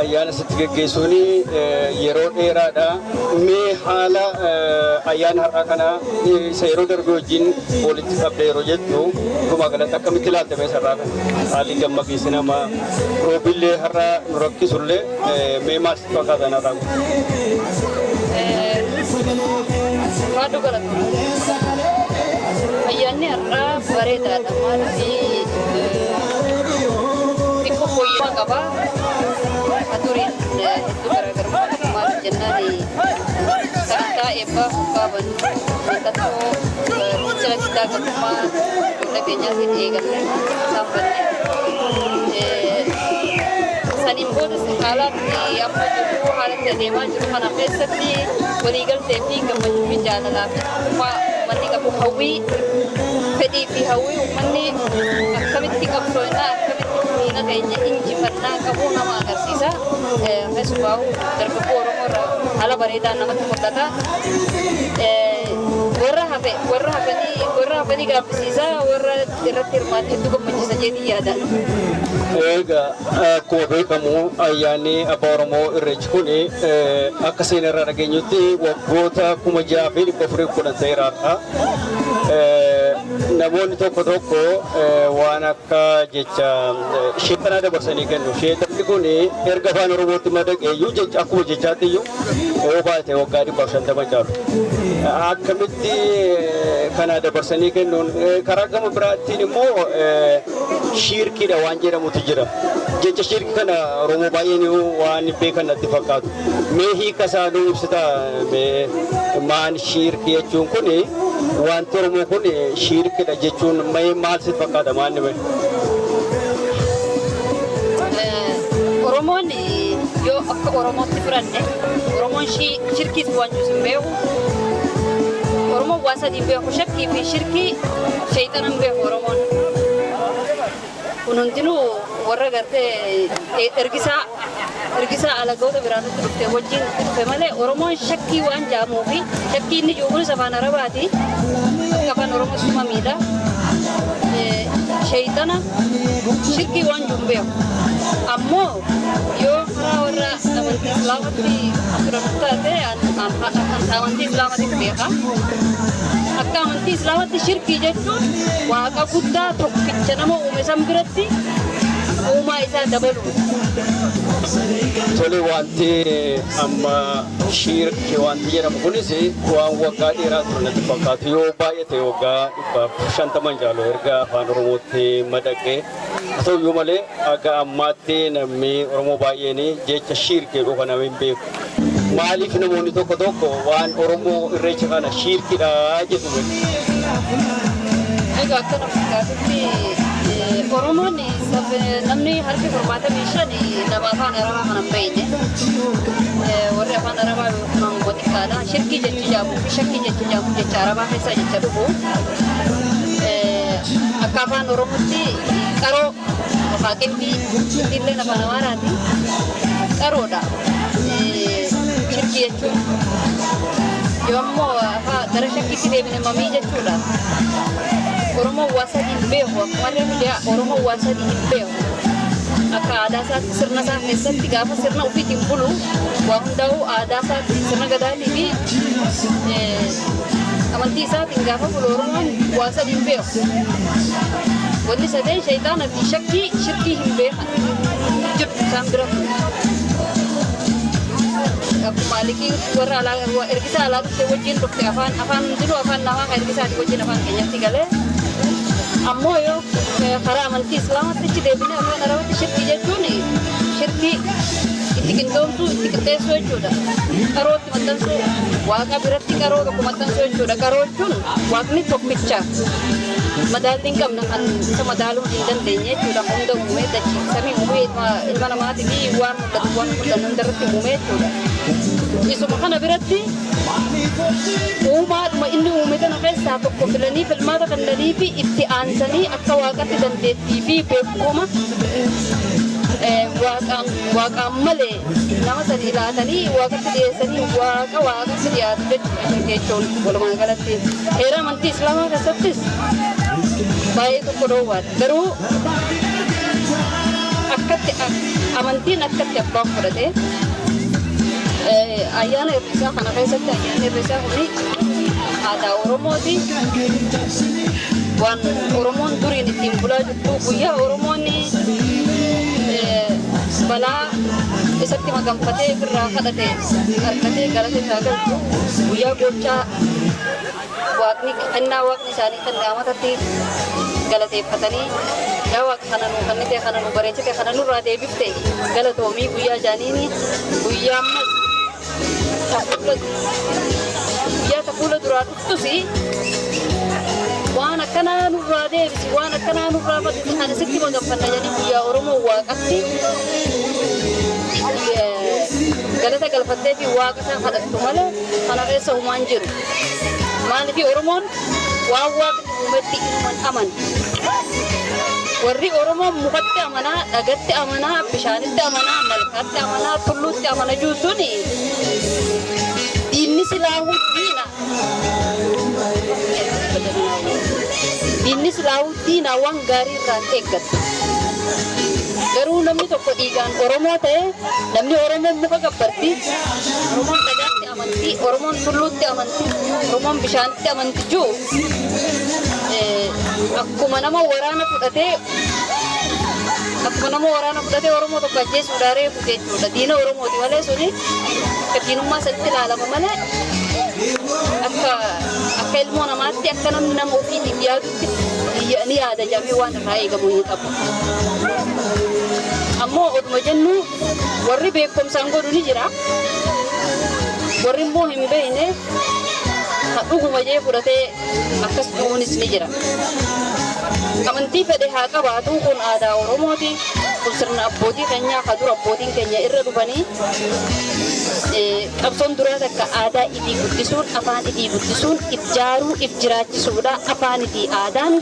ayyaana sitti geggeessuuni yeroo dheeraadha. Mee haala ayyaana har'aa kana isa yeroo darbe wajjin walitti qabdee yeroo jettu dhuma galatti akkamitti ilaalte mee sarraa kana? Haalli gammachiisi nama roobillee har'a nu rakkisullee mee maal sitti fakkaatan har'aa kun? Waaduu galatu. Ayyaanni har'aa bareedaadha. Maaliif xiqqoo fooyya'aa qaba. Aturiin hedduu garaagarummaa qabu. Maaliif jennaan sagantaa eebbaa hoggaa mallattoo jala guddaa gabummaa ijoollee keenyaatiin eegalle isaan banne. Saniin boodas haalatti amma jiru haalatti adeemaa jiru kana keessatti waliigaltee fi gammachuu fi jaalalaa fi uummanni qabu hawwii fedhii fi hawwii uummanni akkamitti qabsoofnaa akkamitti miina keenya injifannaa qabu nama agarsiisa. Keessumaa dargaggoo Oromoo irraa haala bareedaan namatti mul'ata. Warra hafanii gaabbisiisa warra irratti hirmaate hedduu gammachiisa jedhanii yaadan. Egaa akkuma beekamu ayyaanni Abbaa Oromoo Irreechi kun akka seenarraa dhageenyutti waggoota 6,410 ta'eeraadha. Namoonni tokko waan akka jecha sheexanaa dabarsanii kennu. Sheexanni kun erga afaan Oromootti madaqeeyyuu jecha akkuma jechaatti iyyuu yoo baate waggaa 150 caalu. Akkamitti kana dabarsanii kennuun karaa gama biraattiin immoo shirkiidha waan jedhamutu jira. Jecha shirki kana Oromoo baay'een waan beekan natti fakkaatu. Mee hiika isaa nuu ibsita maan shirki jechuun kun wanti Oromoo kun shirkiidha jechuun maal sitti fakkaata maan nime? Oromoon yoo akka Oromootti fudhanne Oromoon shirkiis waan jiru hin beeku. Oromoon waan sadii hin beeku shakkii fi shirkii sheexana hin beeku Oromoon. Kun hundinuu warra gartee ergisaa alagoota biraatti dhuftee wajjin dhufe malee Oromoon shakkii waan jaamuu fi shakkii inni jiru kunis afaan Arabaati. Akka afaan Oromoos kuma miidha. Sheexana shirkii waan jiru beeku. Ammoo yoo karaa warra amantii Islaamatti fudhatu taate amantii Islaamatti beeka. Akka amantii Islaamatti shirkii jechuun waaqa guddaa tokkicha nama uume san biratti uumaa isaa dabalu. Tole wanti amma shirki wanti jedhamu kunis waan waggaa dheeraa ture natti fakkaatu. Yoo baay'ate waggaa 50 caalu erga afaan Oromootti madaqee. Haa ta'uyyuu malee akka ammaatti namni Oromoo baay'een jecha shirki jedhu kana hin beeku. Maaliif namoonni tokko waan Oromoo irreecha kana shirkiidha jedhu? Egaa akkana fakkaatutti Oromoon namni harki 75 nama afaan Arabaa kana hin beekne. Warri afaan Arabaa yookaan xiqqaadha. Shirkii jechi jaamu fi shakkii jechi jaamu jecha Arabaa keessaa jecha dhufu. Akka afaan Oromootti qaroo yookaan qilbii illee afaan Amaaraati. Qaroodha. Shirkii jechuun yoo ammoo gara shakkiitti deebine mamii jechuudha. Oromoo waan sadii hin beeku akkuma illee Oromoo waan sadii hin beeku. Akka aadaa isaatti sirna isaa keessatti gaafa sirna ofiitiin bulu waa hundaa'u aadaa isaatti sirna gadaatii fi amantii isaatiin gaafa bulu Oromoon waan sadii hin beeku. Wanni sadeen sheexaana fi shirkii hin beekan jirtu isaan bira. Akkuma liqiin warra ergisaa alaa dhuftee wajjin dhufte afaan jiru afaan namaa kan ergisaatii wajjin afaan keenyatti galee. Ammoo yoo karaa amantii Islaamatti itti deebinee afaan Arabaatti shirkii jechuun shirkii itti qindoomsuu itti qixxeessuu jechuudha. Qarootti maxxansuu waaqa biratti qaroo tokko maxxansuu jechuudha. Qaroo jechuun waaqni tokkicha madaalli hin qabne kan isa madaaluu hin dandeenye jechuudha. Hunda uumee dachii samii uumee ilma namaatii fi waan mul'atu hundarratti uumee jechuudha. Isuma kana biratti uumaadhuma inni uume kana keessaa tokko filanii filmaata kennanii fi itti aansanii akka waaqatti dandeettii fi beekuma waaqaan malee nama sadii laatanii waaqatti dhiyeessanii waaqatti dhiyaatu jechuun walumaa galatti heera amantii islaamaa keessattis baay'ee tokko dhoowwaadha. Garuu akkatti amantiin akkatti abbaan fudhate ayyaana irrisaa kana keessatti ayyaanni irrisaa kuni aadaa Oromooti. Waan Oromoon duriin ittiin bulaa jirtu guyyaa Oromoonni balaa isatti maganfatee birraa kadhate harkatee galata isaa galchu guyyaa gochaa waaqni kennaa waaqni isaanii kan daamatatti galateeffatanii yaa waaqa kana nuu kennite kana nuu bareechite kana nurraa deebifte galatoomii guyyaa jaaniini guyyaa ammas tafuula duraa dhuftusi waan akkanaa nurraa deebisi waan akkanaa nurraa fadhisi kana sitti maganfanna jedhanii guyyaa Oromoo waaqatti galata galfattee fi waaqa isaa kadhattu malee kana keessa humaan jiru. Maaliif Oromoon waan waaqni uumetti ilman aman. Warri Oromoon mukatti amanaa, dhagatti amanaa, bishaanitti amanaa, malkaatti amanaa, tulluutti amana juusuni diinni silaahuu diina. Diinni silaahuu diina waan gaarii irraan eeggatu. Garuu namni tokko dhiigaan Oromoo ta'e namni Oromoon muka gabbarti, Oromoon dhagaatti amanti, Oromoon tulluutti amanti, Oromoon bishaanitti amanti jiru akkuma nama waraana fudhatee Oromoo tokko ajjeesuudhaan reefu jechuudha. Diina Oromooti malee suni akka diinummaa sanitti ilaalama malee akka ilmoo namaatti akka namni nama ofiitiif yaadutti ni yaada jedhamee waan irraa eegamu hin qabu. Ammoo oduma jennu warri beekumsaan godhu ni jira. Warri immoo hin beekne dhuguma jee fudhatee akkas du'uunis ni jira. Amantii fedhe haa qabaatu kun aadaa Oromooti. Kun sirna abbootii keenyaa ka dura abbootiin keenya irra dhufanii qabsoon duraa takka aadaa itti guddisuun afaan itti guddisuun ijjaaruu if jiraachisuudha. Afaan itti aadaan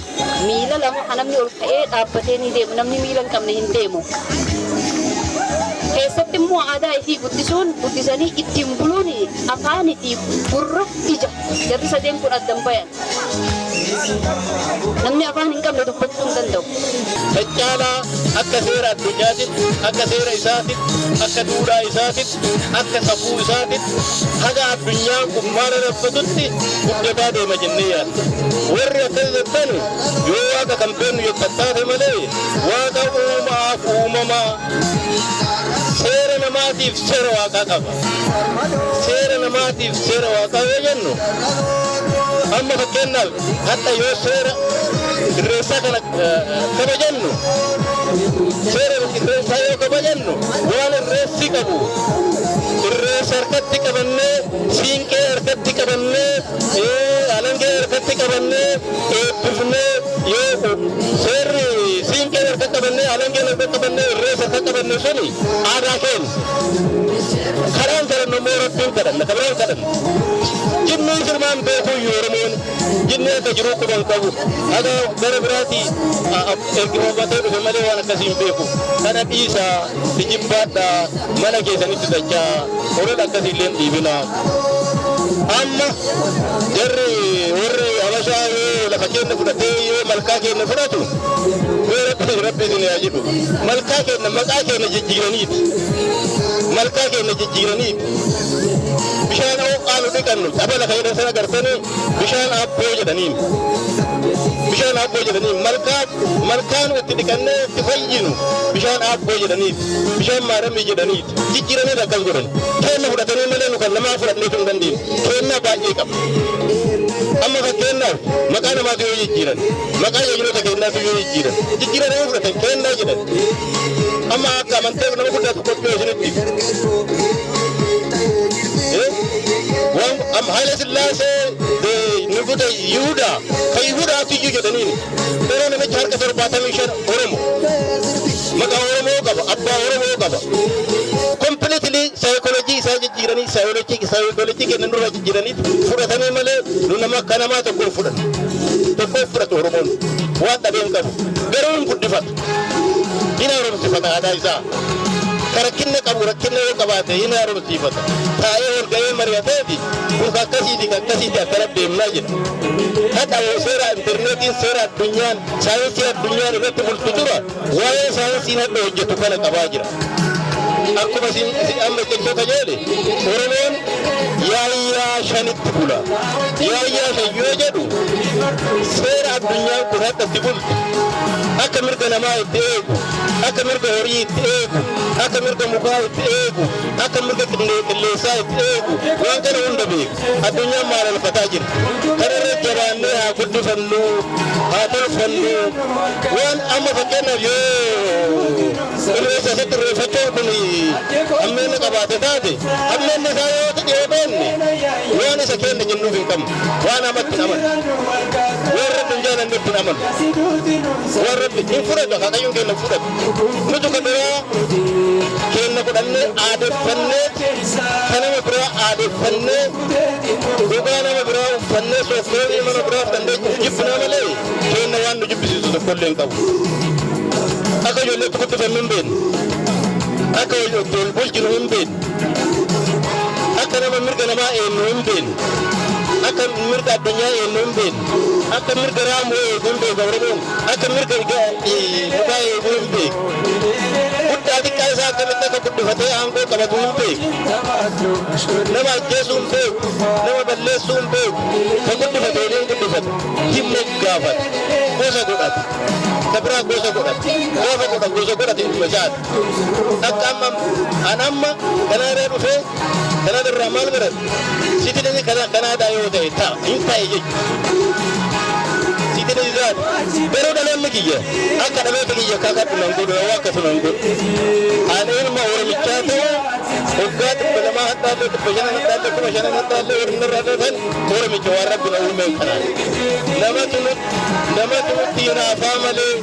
miila lama namni ol ka'ee dhaabbatee ni deemu namni miila hin qabne hin deemu. Keessatti immoo aadaa itti guddisanii ittiin buluun afaan itti gurra ija jarri sadeen kun addan bayan. Namni afaan hin qabne dubbachuu hin danda'u. Dachaalaa akka seera addunyaatitti, akka seera isaatitti, akka duudhaa isaatitti, akka safuu isaatitti, haga addunyaan kun maal raffatutti guddataa deema jennee yaadda. Warri akkas jettan yoo waaqa kan beeknu jettattaate malee waaqa uumaaf uumamaa seera namaatiif seera waaqaa qaba. Seera namaatiif seera waaqaa yoo jennu amma fakkeenyaaf hadda yoo seera irreessaa kana kabajannu seera irreessaa yoo kabajannu waan irreessi qabu irreessa harkatti qabannee siinqee harkatti qabannee alangee harkatti qabannee eebbifnee yoo seerri siinqee harkatti qabannee alangee harkatti qabannee irreessa harkatti qabanne suni aadaa keenya karaan kadhannu immoo rabbiin kadhanna kabraan kadhanna. Jinniin sirmaan beekuu Oromoon jinni akka jiru quban qabu haga gara biraatti ergifatee dhufe malee waan akkasiin beeku kana dhiisaa dijibbaadhaa mana keessanitti dachaa horii akkasiillee dhiibina. Amma jarri warri Habashaa yoo lafa keenya fudhatee yoo malkaa keenya fudhatu yoo rabbi isin yaa jedhu malkaa keenya maqaa keenya jijjiiraniiti. Malkaa keenya jijjiiraniiti. Bishaan hooqaan dhiqannu abala kan sana gartanii bishaan abboo jedhaniin. Bishaan abboo jedhaniin malkaan itti dhiqannee itti fayyinu bishaan abboo jedhaniin. Bishaan maaramii jedhaniin. Jijjiiranii akkas godhan. Keenya fudhatanii malee nu kan namaa fudhannee hin dandeenye. Keenya baay'ee qaba. Amma fakkeenyaaf maqaa namaatu yoo jijjiiran maqaa jajjiirota keenyaatu yoo jijjiiran jijjiiranii fudhatan kennaa jedhan. Amma akka amanteef nama guddaa tokkotti yoo isinitti. Haile Sillaasee nuguda Yihudaa kan Yihudaatu iyyuu jedhaniin yeroo namicha harka 75 Oromo maqaa Oromoo qaba abbaa Oromoo qaba completely psychology isaa jijjiiranii saayikoloojii kennan dura jijjiiraniitu fudhatamee malee nu nama akka namaa tokko fudhatu Oromoon waan dhabeen qabu garuu hin guddifatu hin haaromsifata aadaa isaa karakkinna qabu rakkinna yoo qabaate hin haaromsifata taa'ee ol ga'ee mari'ateeti kun akkasiiti akkana deemnaa jedha hadha seera intarneetiin seera addunyaan saayinsii addunyaan irratti bultu dura waa'ee saayinsiin hadha hojjetu kana qabaa jira. Akkuma amma jechoota jedhe Oromoon yaayyaa shanitti bula. Yaayyaa shan yoo jedhu seera addunyaan kun hadha itti bultu akka mirga namaa itti eegu akka mirga horii itti eegu akka mirga mukaa itti eegu akka mirga qilleensaa itti eegu waan kana hunda beeku addunyaan maalaalfataa jira kana irra jabaannee haa guddifannu haa tolfannu waan amma fakkeenyaaf yoo irreessa asitti irreeffachuun kun hammeenna qabaate taate hammeenna isaa yoo dhiyoo beenne waan isa kenna jennuuf hin qabnu waan amatti hin amanu waan rabbi hin jaalannetti hin amanu waan rabbi hin fudhatu akaakayyuun kenna fudhatu nutu ka biraa kenna fudhannee aadeffannee ka nama biraa aadeffannee gogaa nama biraa uffannee soofteerii mana biraa fudhannee jibbinaa malee kenna waan nu jibbisiisu tokkollee hin qabu. Akka ijoolleetti guddifannu hin beeknu akka wal bulchinu hin beeknu akka nama mirga namaa eenyu hin beeknu akka mirga addunyaa eenyu hin beeknu akka mirga raamuu eegu hin beeku Oromoon akka mirga mukaa eegu hin beeku guddaa xiqqaa isaa akkamitti akka guddifatee aangoo qabatu hin beeku nama ajjeesuu hin beeku nama balleessuu hin beeku ka guddifate hin guddifatu himne gaafata gosa godhate kabira gosa godhate gaafa godha gosa godhate ittuma jaata akka amma kanaarraa dhufee kanaarraa maal barate siitidanii kanaadhaa yoo ta'e ta'a hin ta'e jechuudha. Siitidanii zaati garuu dhaloonni kiyya akka dhaloota kiyya kakadhu nan godhu yoo akkasuma hin godhu ani ilma Oromichaa ta'u waggaa 200 hattaallee 500 hattaallee 500 hattaallee warri irraa dhufan Oromicha waan rabbi na uume kanaan namatu nutti hinaafaa malee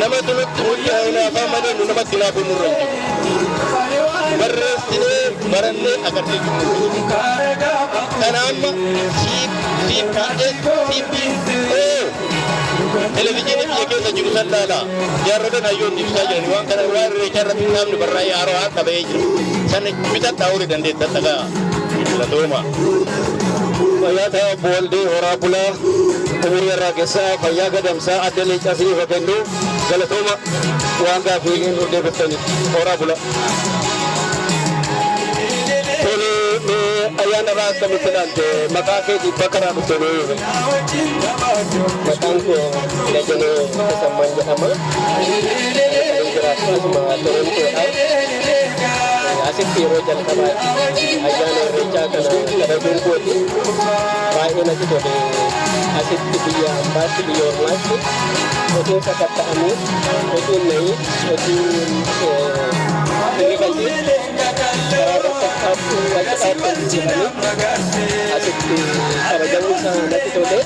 namatu nutti hinaafaa malee nu namatti hinaafuu nurra hin jiru barreessinee barannee agarsiisuu kana amma televizyiinii biyya keessa jiru san laala jaarroleen hayyoon ibsaa jirani waan kana waan irreechaa irratti namni barraa'ee haaroo haa qabee jiru san bitadhaa horii dandeettan dhagaa filatooma. Fayyaa ta'e obbo Waldee Horaa Bulaa umurii irraa keessaa fayyaa gadamsaa adda leencaa siniif kennu galatooma waan gaafiileen hundeeffataniif Horaa Bulaa. Ayyaana irraa akkamitti ilaalte maqaa keetii bakka irraa dhufte nuu yuure. Maqaan koo Dajanee Tasammaan jedhama. Asuma Torontoodha. Asitti yeroo jalqabaa ayyaana irreechaa kana kabajuun kooti. Baay'ee natti tole. Asitti biyya ambaatti biyya ormaatti otuun sakatta'amuu otuun na'ii otuun hirriballee karaarra fakkaattuu walqixaatti jedhanii asitti kabajamuun isaa natti tole.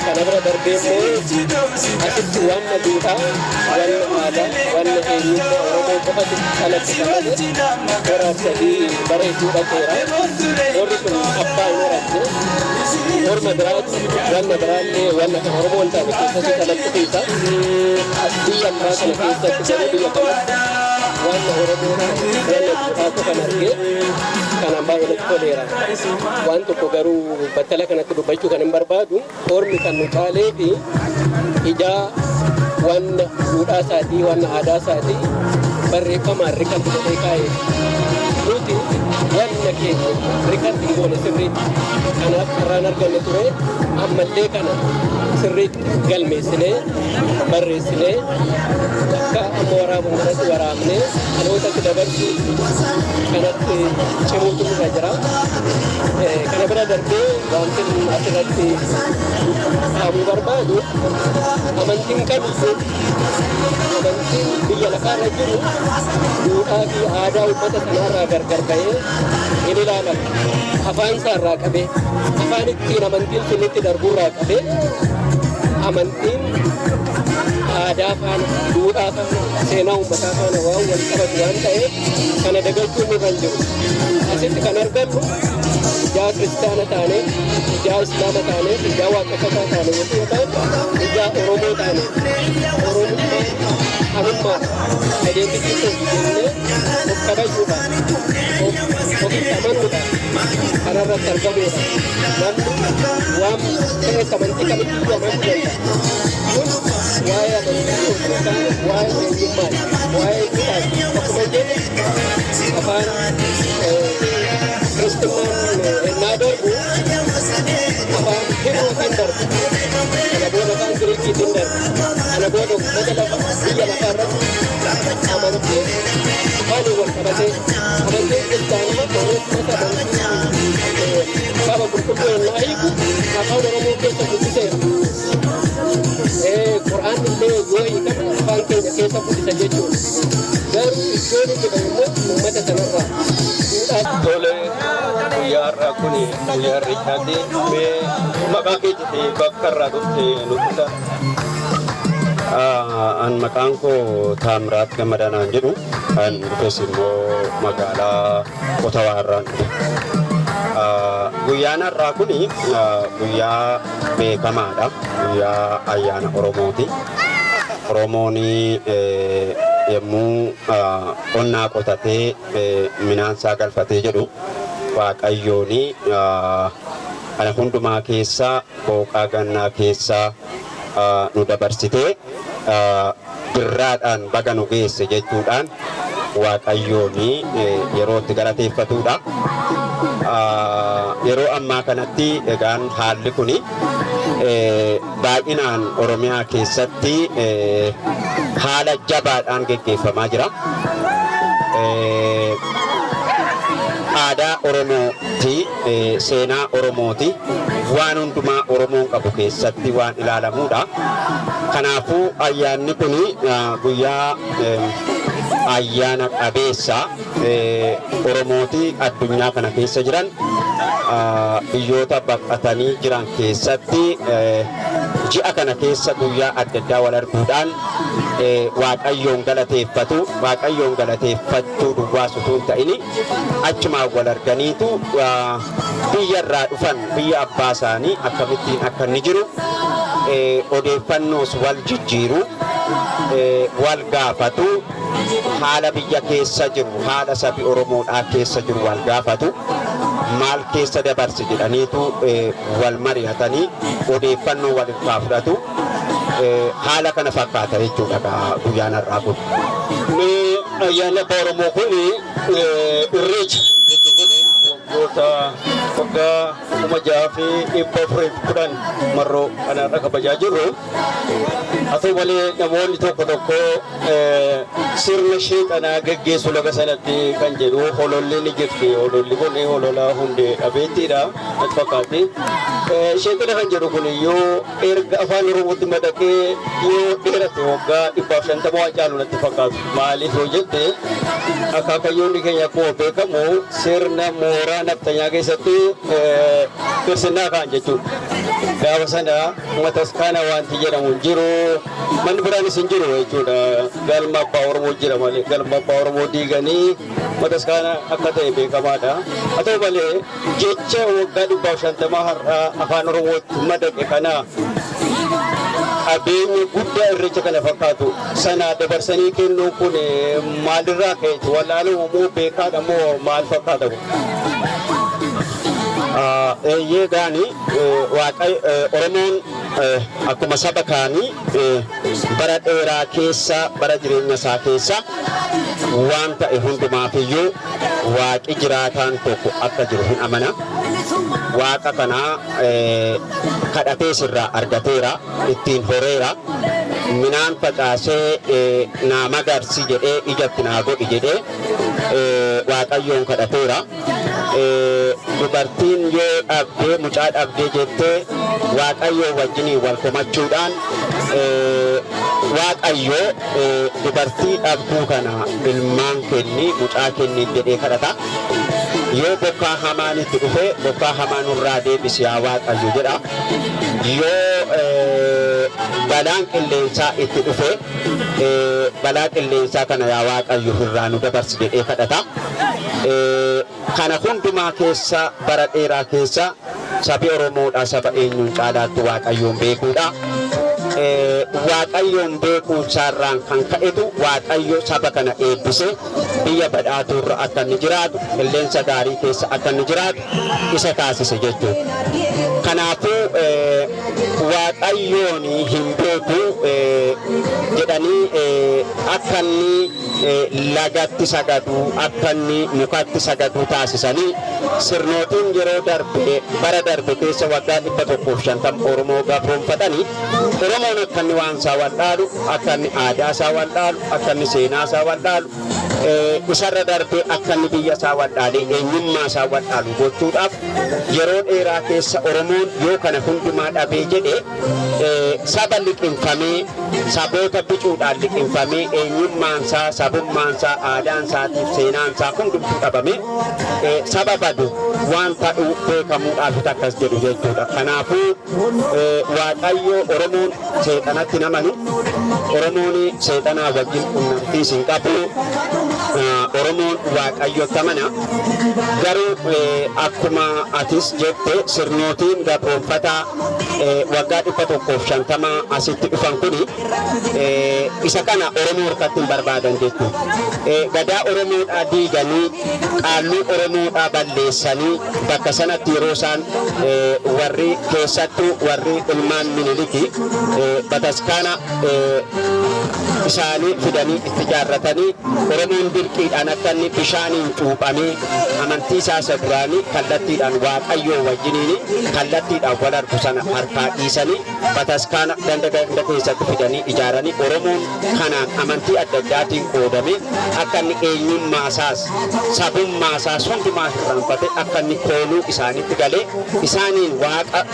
Kana bira darbee immoo asitti waan duudhaa, waan aadaa, waan eenyummaa Oromoo qofatu kalatti qabate waraab sadii bara hedduu dhaqeera. Warri kun abbaa hin horatne morma biraatti waan biraallee waan kan Oromoo hin taane keessatti kalatti keessa biyya ammaa kana keessatti garuu biyya kanatti waan Oromoo waan duudhaa kan argee kanaan baay'ee natti toleera. Waan tokko garuu battala kanatti dubbachuu kan hin barbaadu ormi kan nu caalee fi ijaa waan duudhaa isaatii waan aadaa isaatii barreeffamaan riqatti godhee kaa'ee nuti wanna keenya riqatti hin goone sirriitti kanaaf karraan arganne ture ammallee kana sirriitti galmeessinee barreessinee akka amma waraabuun kanatti waraabnee dhalootatti dabarsu kanatti cimuutu irra jira. Kana bira darbee wanti asirratti haamuu barbaadu amantiin qabdu amantiin biyya lafaarra jiru duudhaa fi aadaa ummata sanarraa gargar bahee hin ilaalamu. Afaan isaarraa qabee afaan ittiin amantiin sun itti darbuurraa qabee amantiin aadaa faana duudhaa faana seenaa uummataa faana waan wal qabatu waan ta'eef kana dagachuun nurra hin jiru. Asitti kan argannu ijaa kiristaana taane, ijaa islaama taane, ijaa waaqeffataa taane yommuu ta'an, ijaa Oromoo taane, Oromummaa hamummaa adeemsisuu jennee of kabajuudhaan, ofitti amanuudhaan kanarratti argamuudha. Namni waan ta'e amantii kamitti amanuu danda'a. Kun waa'ee amantii yookaan waa'ee eenyummaati, waa'ee eenyummaati. Akkuma jedhe afaan Kiristinnaan ennaa darbu afaan Hibrootiin darbu, kana booda afaan Giriikiitiin darbu, kana booda biyya lafaa irratti amantii afaanii wal qabatee amantiin kiristaanummaa Oromoo amantii saba qulqulluu ennaa hiiku afaan Oromoo keessa guddiseera. Qur'aan illee yoo hiikame afaan keenya keessa guddisa jechuudha. Garuu iddoon inni immoo uummata sanarraa Tole guyyaa har'aa kun guyyaa irreechaati. Maqaa keetti bakka irraa dhufte nutti an maqaan koo Taamiraat Gammadaa jedhu kan dhufes immoo magaalaa Otawaa irraan dhufe. Guyyaan har'aa kun guyyaa beekamaadha. Guyyaa ayyaana Oromooti. Oromoon yommuu qonnaa qotatee minaansaa galfatee jedhu Waaqayyoon kana hundumaa keessaa booqaa gannaa keessaa nu dabarsitee birraadhaan baga nu geesse jechuudhaan Waaqayyoon yeroo itti galateeffatudha. Yeroo ammaa kanatti egaan haalli kun baay'inaan Oromiyaa keessatti haala jabaadhaan geggeeffamaa jira. Aadaa Oromooti, seenaa Oromooti, waan hundumaa Oromoon qabu keessatti waan ilaalamudha. Kanaafuu ayyaanni kun guyyaa ayyaana qabeessa Oromooti addunyaa kana keessa jiran biyyoota baqatanii jiran keessatti ji'a kana keessa guyyaa adda addaa wal arguudhaan Waaqayyoon galateeffatu. Waaqayyoon galateeffachuu duwwaas utuu hin ta'in achumaan wal arganiitu biyya irraa dhufan biyya abbaa isaanii akkamittiin akka inni jiru odeeffannoos wal jijjiiru, wal gaafatu, haala biyya keessa jiru, haala sabi Oromoodhaa keessa jiru wal gaafatu, maal keessa dabarsi jedhaniitu wal mari'atanii odeeffannoo wal irraa fudhatu. Haala kana fakkaata jechuudha guyyaan har'aa kun. Ayyaana Oromoo kun irreecha waggoota waggaa 6,410 marroo kanarra kabajaa jirru. Haa ta'u malee namoonni tokko tokko sirna sheexanaa geggeessu laga sanatti kan jedhu hololli ni jirti. Hololli kun holola hundee dhabeettiidha natti fakkaatti. Sheexana kan jedhu kun yoo erga afaan Oromootti madaqee yoo dheerate waggaa 150 waan caalu natti fakkaatu. Maaliif yoo jette akaakayyoonni keenya akkuma beekamu sirna mooraa naftanyaa keessatti kirsinnaa kaan jechuudha. Gaafa sana mataskaana wanti jedhamu hin jiru, manni biraanis hin jiru jechuudha. Galma abbaa Oromoo jira malee galma abbaa Oromoo diiganii mataskaana akka ta'e beekamaadha. Haa ta'u malee jecha waggaa 150 har'aa afaan Oromootti madaqe kana qabeenya guddaa irreecha kana fakkaatu sana dabarsanii kennuun kun maalirraa ka'eeti? Wallaaluu moo beekaadha moo maal fakkaata kun? Eeyyee gaani Oromoon akkuma saba kaanii bara dheeraa keessa bara jireenya isaa keessa waan ta'e hundumaafiyyuu waaqi jiraataan tokko akka jiru hin amana. Waaqa kanaa kadhatee sirraa argateera, ittiin horeera, minaan facaasee naa magarsi jedhee ijatti naa godhi jedhee Waaqayyoon kadhateera. Dubartiin yoo dhabdee mucaa dhabdee jettee Waaqayyoo wajjinii wal komachuudhaan Waaqayyoo dubartii dhabduu kana ilmaan kenni mucaa kenni jedhee kadhata. Yoo bokkaa hamaan itti dhufe bokkaa hamaa nurraa deebisi yaa Waaqayyo jedha. yoo balaan qilleensaa itti dhufe balaa qilleensaa kana yaa Waaqayyo irraa nu dabarsi jedhee kadhata. Kana hundumaa keessa bara dheeraa keessa sabi Oromoodhaa saba eenyuun caalaatti Waaqayyoon beekuudha. Waaqayyoon beekuu isaarraan kan ka'etu Waaqayyo saba kana eebbise biyya badhaaturra akka inni jiraatu qilleensa gaarii keessa akka inni jiraatu isa taasise jechuudha. Kanaafuu Waaqayyoon hin beeku jedhanii akka inni lagatti sagadu akka inni mukatti sagadu taasisanii sirnootiin yeroo darbe bara darbe keessa waggaa 150 Oromoo gabroonfatanii Oromoon akka inni waan isaa waldhaalu akka inni aadaa isaa waldhaalu akka inni seenaa isaa waldhaalu isarra darbe akka inni biyya isaa waldhaalee eenyummaa isaa waldhaalu gochuudhaaf yeroo dheeraa keessa Oromoon yoo kana hundumaa dhabee jedhe saba liqinfamee saboota bicuudhaan liqinfamee eenyummaan isaa sabummaan isaa aadaan isaatiif seenaan isaa hundumtuu dhabame saba badu waan ta'u beekamuudhaaf akkas jedhu jechuudha. Kanaafuu Waaqayyo Oromoon seexanatti namanu Oromoon seexanaa wajjin qunnamtii hin qabu. Oromoon Waaqayyotti amana garuu akkuma atis jette sirnootiin gabroonfataa waggaa 150 asitti dhufan kuni isa kana Oromoo harkatti hin barbaadan jechuudha. Gadaa Oromoodhaa diiganii qaalluu Oromoodhaa balleessanii bakka sanatti yeroo isaan warri keessattuu warri ilmaan Miniliki bataskaana isaanii fidanii itti ijaarratanii Oromoon dirqiidhaan akka inni bishaaniin cuuphamee amantii isaa isa duraanii kallattiidhaan Waaqayyoo wajjiniin kallattiidhaan wal argu sana harkaa dhiisanii bataskaana ganda keessatti fidanii ijaaranii Oromoon kanaan amantii adda addaatiin qoodame akka inni eenyummaa isaas sabummaa isaas hundumaa hirraanfate akka inni kooluu isaanitti galee isaaniin Waaqa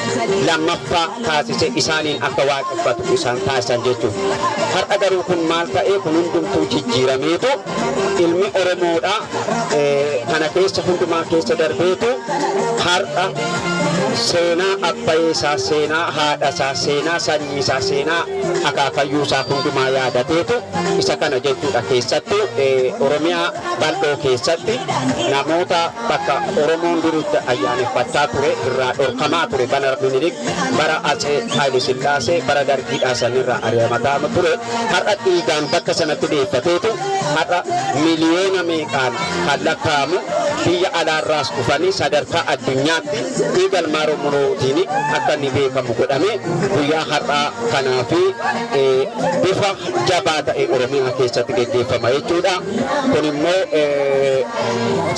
lammaffaa taasise isaaniin akka waaqeffatu isaan taasisan jechuudha. Har'a garuu kun maal ta'ee kun hundumtuu jijjiirameetu ilmi Oromoodhaa kana keessa hundumaa keessa darbeetu har'a seenaa abbayeesaa seenaa haadhasaa seenaa sanyiisaa seenaa akaakayyuusaa hundumaa yaadateetu isa kana jechuudha. Keessattuu Oromiyaa bal'oo keessatti namoota bakka Oromoon duritti ayyaaneffachaa ture irraa dhorkamaa ture bara Minilik bara Atsee Haayile Sillaasee bara Dargiidhaa sanirraa ari'amataa ture har'a dhiigaan bakka sanatti deeffateetu har'a miliyoona meeqaan kan lakkaa'amu biyya alaarraas dhufanii sadarkaa addunyaatti dhiiga ilmaan Oromootiin akka inni beekamu godhame guyyaa har'aa kanaa fi bifa jabaa ta'e Oromiyaa keessatti gaggeeffama jechuudha. Kun immoo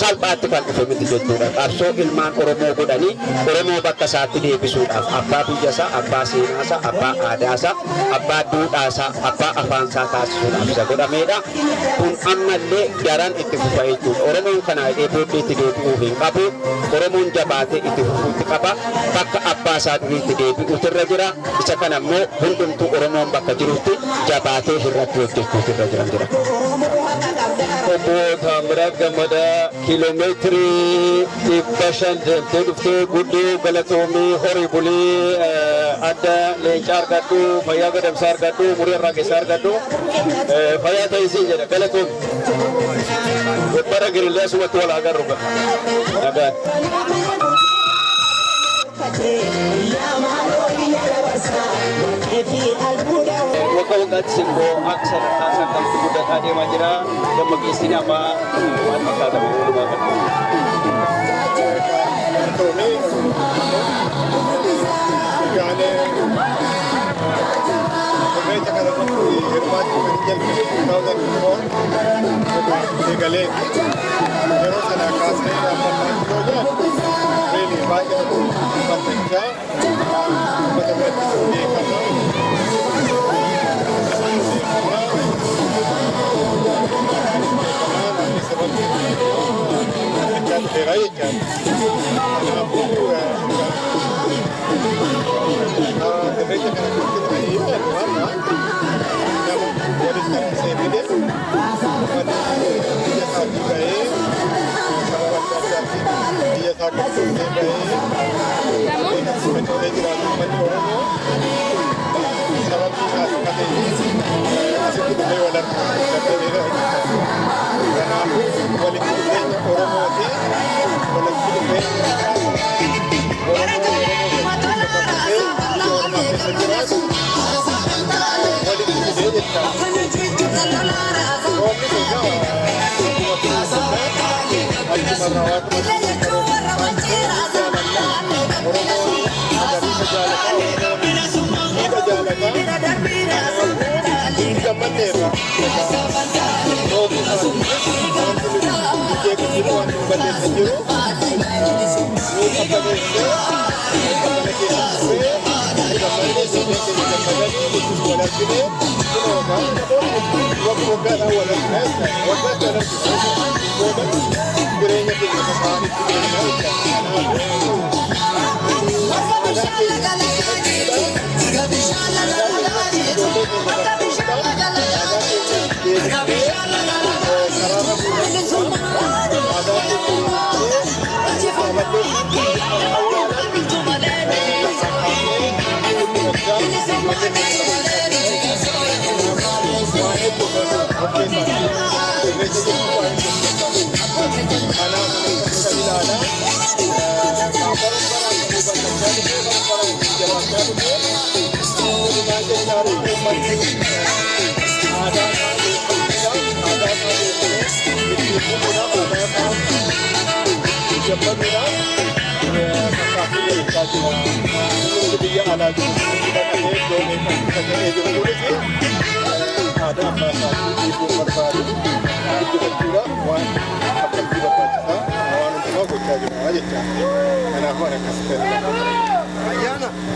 salphaatti kan dhufe miti jechuudha. Qabsoo ilmaan Oromoo godhanii Oromoo bakka isaatti deebisuudhaaf abbaa biyyasaa, abbaa seenaasaa, abbaa aadaasaa, abbaa duudhaasaa, abbaa afaansaa taasisuudhaaf isa godhamedha. Kun ammallee daran itti fufa jechuudha. Oromoon kana booddee itti deebi'uu hin qabu. Oromoon jabaatee itti fufuutti qaba. Bakka abbaa isaa duriitti deebi'uutu irra jira. Isa kana immoo hundumtuu Oromoon bakka jirutti jabaatee irratti hojjechuutu irra jira. Obbo Taamiraat Gammadaa kiiloomeetirii 500 deemtee dhuftee guddoo galatoomii horii bulii adda leencaa argadhu fayyaa gadamsaa argadhu umurii irraa keessaa argadhu fayyaa ta'isii jedha galatoomi bara girillee asumatti wal agarru nagaa. Waggaa waggaattis immoo akka sadarkaa sadarkaatti guddataa deemaa jira. Dammaqeessina ammaa waan fakkaatamu hundumaa qaba. Dia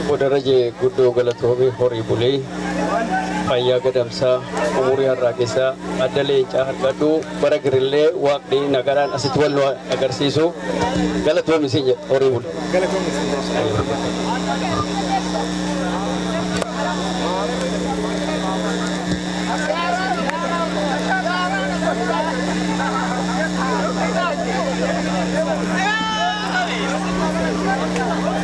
Saudara je gudo galatomi hori bulai fayya gadamsa umuri harra keessa addalee harkadhu bara girillee waaqni nagaraan asitti wal agarsiisu galatoomi isin jedha horii bulai. Yeah.